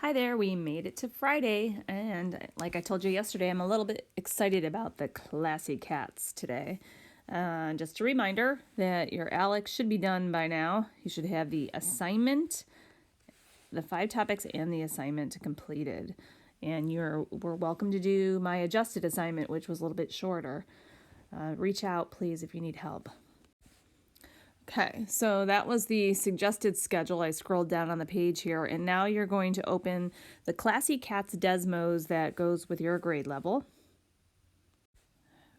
Hi there, we made it to Friday, and like I told you yesterday, I'm a little bit excited about the classy cats today. Just a reminder that your Alex should be done by now. You should have the assignment, the 5 topics, and the assignment completed. And we're welcome to do my adjusted assignment, which was a little bit shorter. Reach out, please, if you need help. Okay, so that was the suggested schedule. I scrolled down on the page here, and now you're going to open the Classy Cats Desmos that goes with your grade level.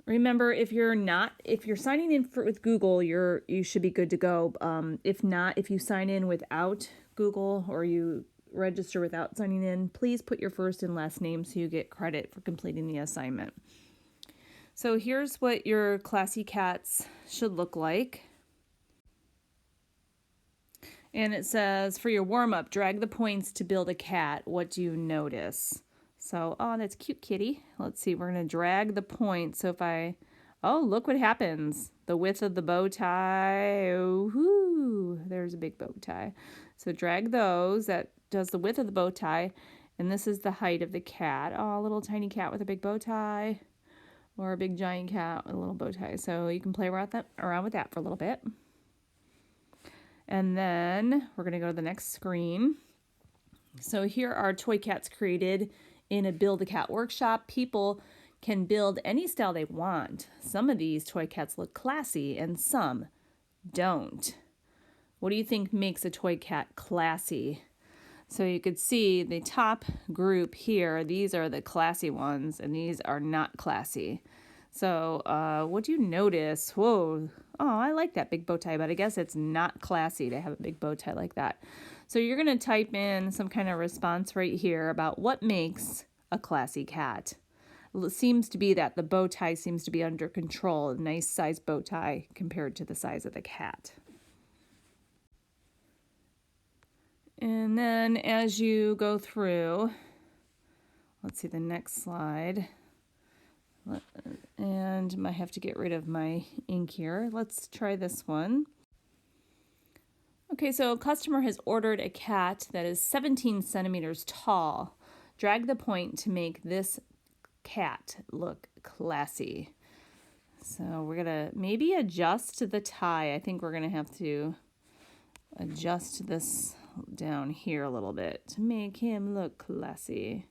Remember, if you're signing in with Google, you should be good to go. If not, if you sign in without Google or you register without signing in, please put your first and last name so you get credit for completing the assignment. So here's what your Classy Cats should look like. And it says, for your warm-up, drag the points to build a cat. What do you notice? So, oh, that's cute kitty. Let's see, we're going to drag the points. So oh, look what happens. The width of the bow tie. Oh, there's a big bow tie. So drag those. That does the width of the bow tie. And this is the height of the cat. Oh, a little tiny cat with a big bow tie. Or a big giant cat with a little bow tie. So you can play around with that for a little bit. And then we're going to go to the next screen. So here are toy cats created in a Build a Cat workshop. People can build any style they want. Some of these toy cats look classy and some don't. What do you think makes a toy cat classy? So you could see the top group here. These are the classy ones and these are not classy. So what do you notice? Whoa. Oh, I like that big bow tie, but I guess it's not classy to have a big bow tie like that. So you're going to type in some kind of response right here about what makes a classy cat. It seems to be that the bow tie seems to be under control, a nice size bow tie compared to the size of the cat. And then as you go through, let's see the next slide. And I have to get rid of my ink here. Let's try this one. Okay, so a customer has ordered a cat that is 17 centimeters tall. Drag the point to make this cat look classy. So we're gonna maybe adjust the tie. I think we're gonna have to adjust this down here a little bit to make him look classy.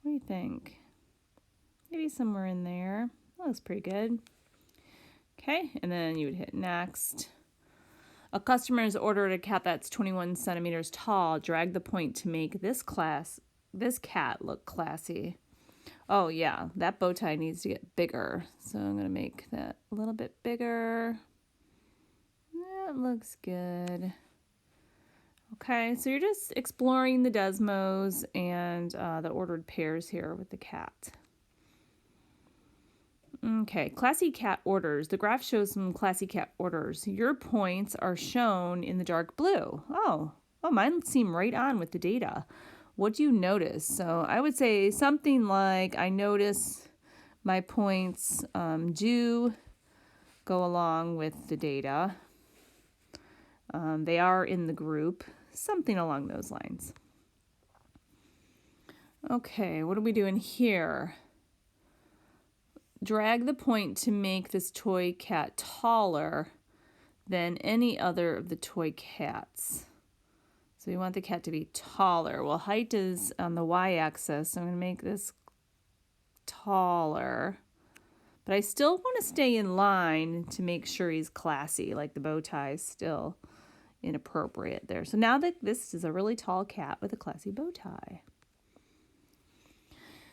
What do you think? Maybe somewhere in there. That looks pretty good. Okay, and then you would hit next. A customer has ordered a cat that's 21 centimeters tall. Drag the point to make this cat look classy. Oh yeah, that bow tie needs to get bigger. So I'm gonna make that a little bit bigger. That looks good. Okay, so you're just exploring the Desmos and the ordered pairs here with the cat. Okay, classy cat orders. The graph shows some classy cat orders. Your points are shown in the dark blue. Oh, mine seem right on with the data. What do you notice? So I would say something like I notice my points do go along with the data. They are in the group, something along those lines. Okay, what are we doing here? Drag the point to make this toy cat taller than any other of the toy cats. So we want the cat to be taller. Well, height is on the y-axis, so I'm going to make this taller. But I still want to stay in line to make sure he's classy, like the bow tie is still inappropriate there. So now that this is a really tall cat with a classy bow tie.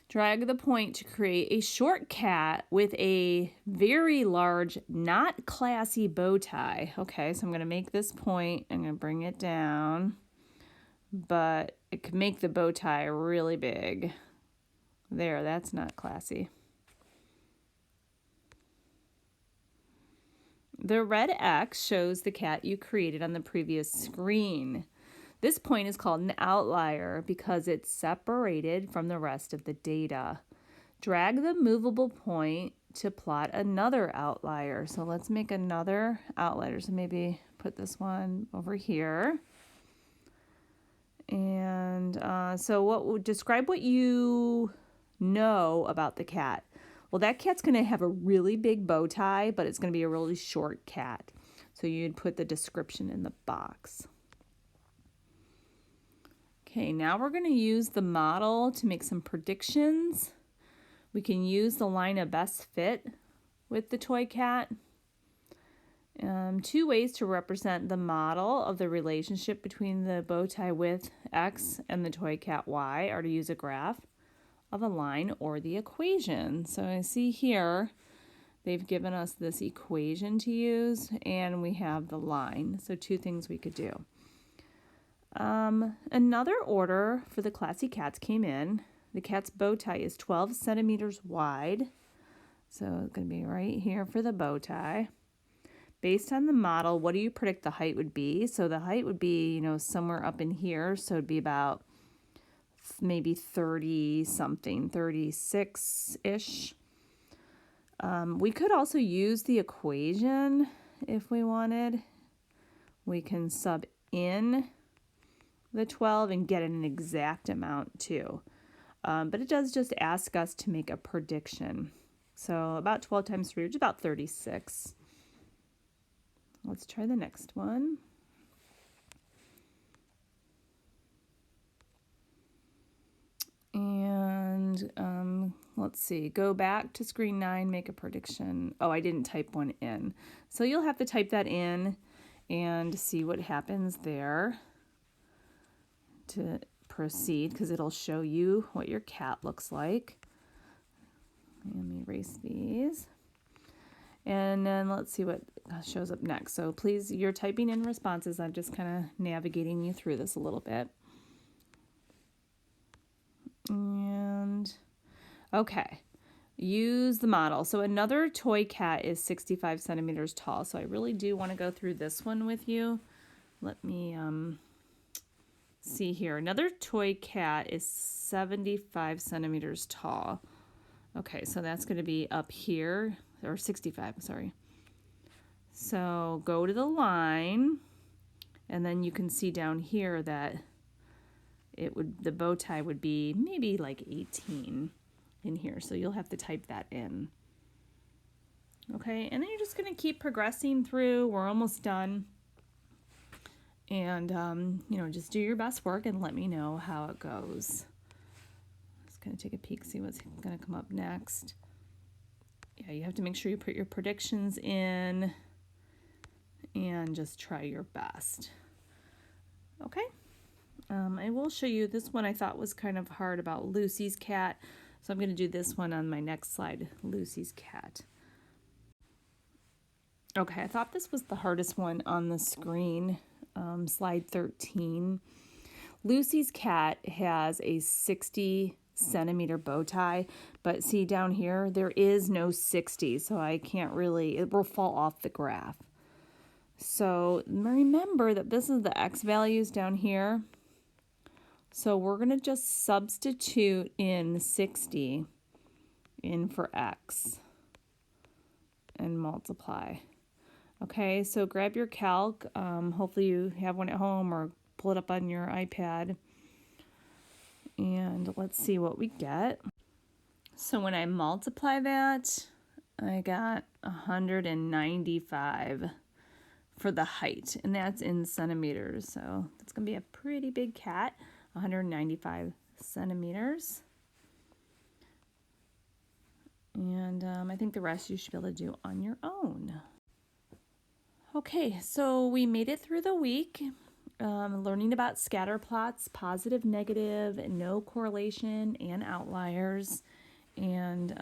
Drag the point to create a short cat with a very large, not classy bow tie. Okay, so I'm going to make this point. I'm going to bring it down. But it could make the bow tie really big. There, that's not classy. The red X shows the cat you created on the previous screen. This point is called an outlier because it's separated from the rest of the data. Drag the movable point to plot another outlier. So let's make another outlier. So maybe put this one over here. And So what would describe what you know about the cat? Well, that cat's going to have a really big bow tie, but it's going to be a really short cat. So you'd put the description in the box. Okay, now we're going to use the model to make some predictions. We can use the line of best fit with the toy cat. Two ways to represent the model of the relationship between the bow tie width X and the toy cat Y are to use a graph of a line or the equation. So I see here they've given us this equation to use, and we have the line. So two things we could do. Another order for the classy cats came in. The cat's bow tie is 12 centimeters wide. So it's going to be right here for the bow tie. Based on the model, what do you predict the height would be? So the height would be, somewhere up in here. So it'd be about maybe 30 something, 36-ish. We could also use the equation if we wanted. We can sub in the 12 and get an exact amount too. But it does just ask us to make a prediction. So about 12 times 3, which is about 36. Let's try the next one. And let's see, go back to screen 9, make a prediction. Oh, I didn't type one in. So you'll have to type that in and see what happens there to proceed, because it'll show you what your cat looks like. Let me erase these. And then let's see what shows up next. So please, you're typing in responses. I'm just kind of navigating you through this a little bit. And okay, use the model. So another toy cat is 65 centimeters tall. So I really do want to go through this one with you. Let me see here. Another toy cat is 75 centimeters tall. Okay, so that's going to be up here. Or 65, sorry. So go to the line, and then you can see down here that the bow tie would be maybe like 18 in here. So you'll have to type that in. Okay, and then you're just going to keep progressing through. We're almost done. And, just do your best work and let me know how it goes. Just going to take a peek, see what's going to come up next. Yeah, you have to make sure you put your predictions in and just try your best. Okay, I will show you this one I thought was kind of hard about Lucy's cat. So I'm going to do this one on my next slide, Lucy's cat. Okay, I thought this was the hardest one on the screen, slide 13. Lucy's cat has a 60 centimeter bow tie, but see down here there is no 60, so I can't really, it will fall off the graph. So remember that this is the X values down here, so we're going to just substitute in 60 in for X and multiply. Okay, so grab your calc, hopefully you have one at home or pull it up on your iPad. And let's see what we get. So when I multiply that, I got 195 for the height, and that's in centimeters. So that's going to be a pretty big cat, 195 centimeters. And I think the rest you should be able to do on your own. Okay, so we made it through the week. Learning about scatter plots, positive, negative, no correlation, and outliers. And,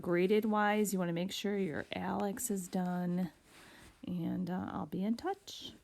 graded wise, you want to make sure your Alex is done. And I'll be in touch.